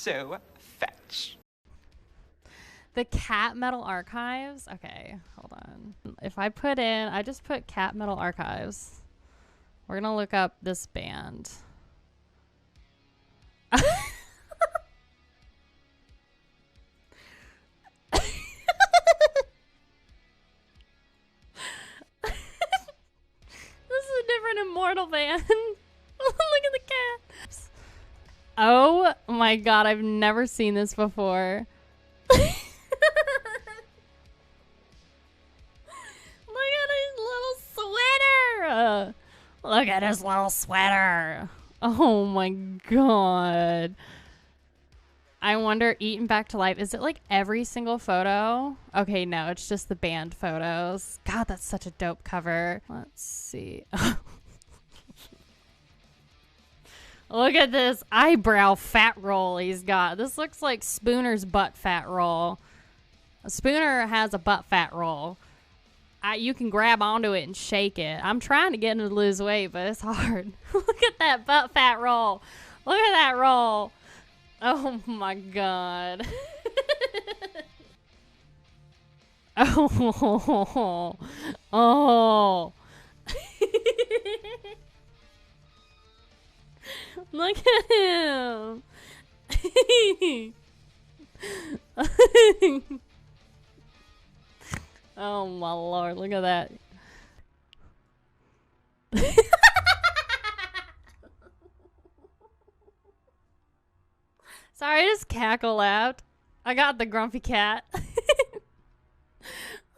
so fetch. The Cat Metal Archives. Okay, hold on. If I put in, I just put Cat Metal Archives. We're gonna look up this band. This is a different Immortal band. Look at the cat. Oh my god, I've never seen this before. Look at his little sweater. Look at his little sweater. Oh my god. I wonder, Eaten Back to Life, is it like every single photo? Okay, no, it's just the band photos. God, that's such a dope cover. Let's see. Look at this eyebrow fat roll he's got. This looks like Spooner's butt fat roll. Spooner has a butt fat roll. You can grab onto it and shake it. I'm trying to get him to lose weight, but it's hard. Look at that butt fat roll. Look at that roll. Oh my god. Oh. Oh. Look at him. Oh my lord, look at that. Sorry, I just cackle laughed. I got the grumpy cat.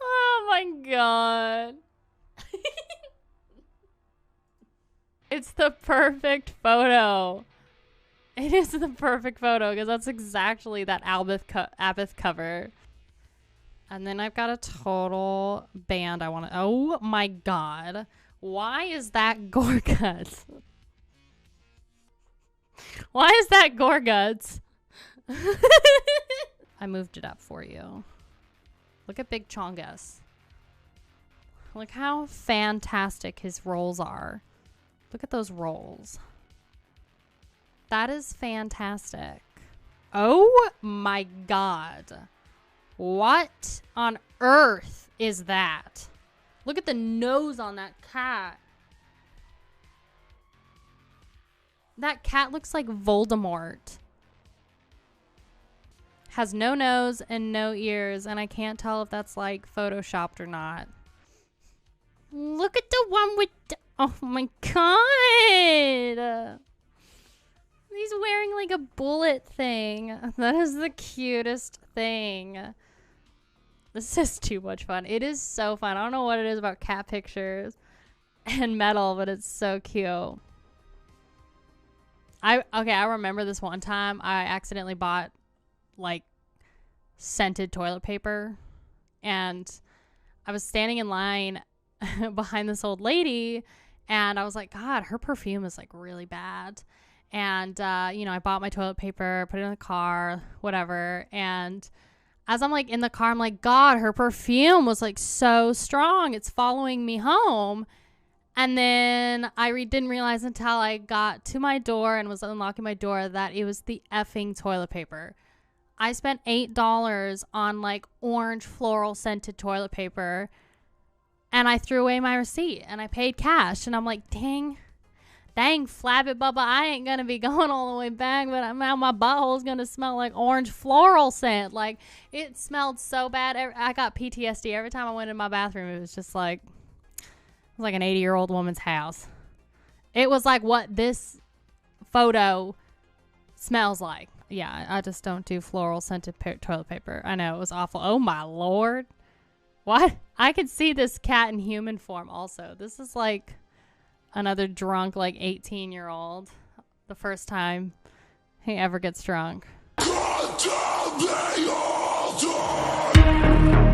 Oh my god. It's the perfect photo. It is the perfect photo because that's exactly that Abbott cover. And then I've got a total band I want to... Oh my god. Why is that Gorguts? Why is that Gorguts? I moved it up for you. Look at Big Chongus. Look how fantastic his rolls are. Look at those rolls. That is fantastic. Oh my god. What on earth is that? Look at the nose on that cat. That cat looks like Voldemort. Has no nose and no ears, and I can't tell if that's like photoshopped or not. Look at the one with the, oh my god. He's wearing like a bullet thing. That is the cutest thing. This is too much fun. It is so fun. I don't know what it is about cat pictures and metal, but it's so cute. I remember this one time I accidentally bought like scented toilet paper, and I was standing in line behind this old lady, and I was like, God, her perfume is like really bad. And you know, I bought my toilet paper, put it in the car, whatever, and as I'm like in the car, I'm like, God, her perfume was like so strong, it's following me home. And then I didn't realize until I got to my door and was unlocking my door that it was the effing toilet paper. I spent $8 on like orange floral scented toilet paper, and I threw away my receipt and I paid cash. And I'm like, dang, Flabbit Bubba, I ain't gonna be going all the way back, but now my butthole's gonna smell like orange floral scent. Like, it smelled so bad. I got PTSD every time I went in my bathroom. It was just like, it was like an 80-year-old woman's house. It was like what this photo smells like. Yeah, I just don't do floral scented toilet paper. I know, it was awful. Oh my lord. What? I could see this cat in human form also. This is like another drunk, like 18-year-old. The first time he ever gets drunk. God damn, they all die!